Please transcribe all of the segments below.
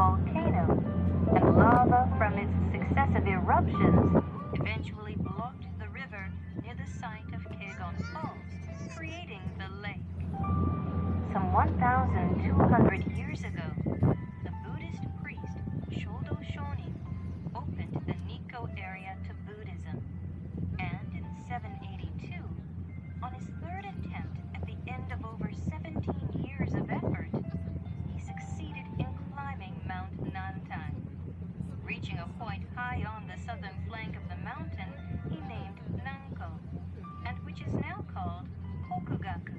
volcano, and lava from its successive eruptions eventually blocked the river near the site of Kegon Falls, creating the lake. Some 1,200 years ago, the Buddhist priest Shodo Shonin opened the Nikko area to Buddhism, and in 782, on his third attempt at the end of over 17 years of effort, he succeeded in climbing Mount Nantai. Reaching a point high on the southern flank of the mountain, he named Nanko, and which is now called Hokugaku.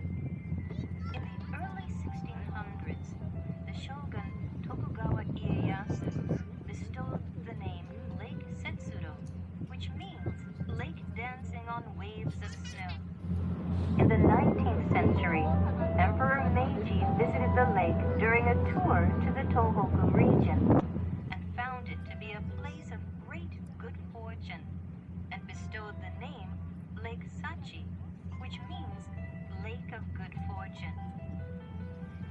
In the early 1600s, the shogun Tokugawa Ieyasu bestowed the name Lake Setsuro, which means lake dancing on waves of snow. In the 19th century, Emperor Meiji visited the lake during a tour to the Tohoku region and found it to be a place of great good fortune and bestowed the name Lake Sachi, which means Lake of Good Fortune.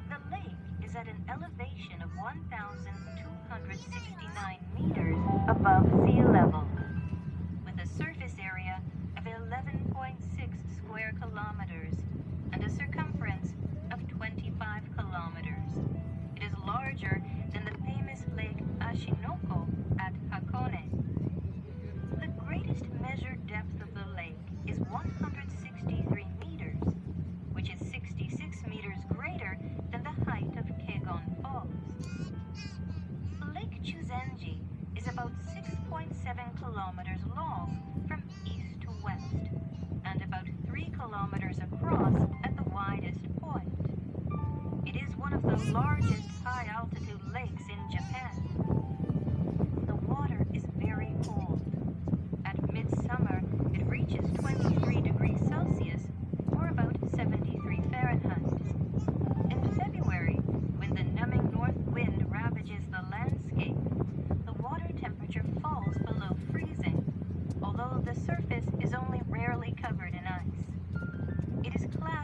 The lake is at an elevation of 1,269 meters above sea level, with a surface area of 11.6 square kilometers and a circumference of 25 kilometers. It is larger than the famous Lake Ashinoko at Hakone. The greatest measured depth of the lake is 163 meters, which is 66 meters greater than the height of Kegon Falls. Lake Chuzenji is about 6.7 kilometers long from east to west, and about 3 kilometers across at the widest point. It is one of the largest high-altitude lakes in Japan. The water is very cold. At midsummer, it reaches 23 degrees Celsius, or about 73 Fahrenheit. In February, when the numbing north wind ravages the landscape, the water temperature falls below freezing, although the surface is only rarely covered in ice. It is cloudy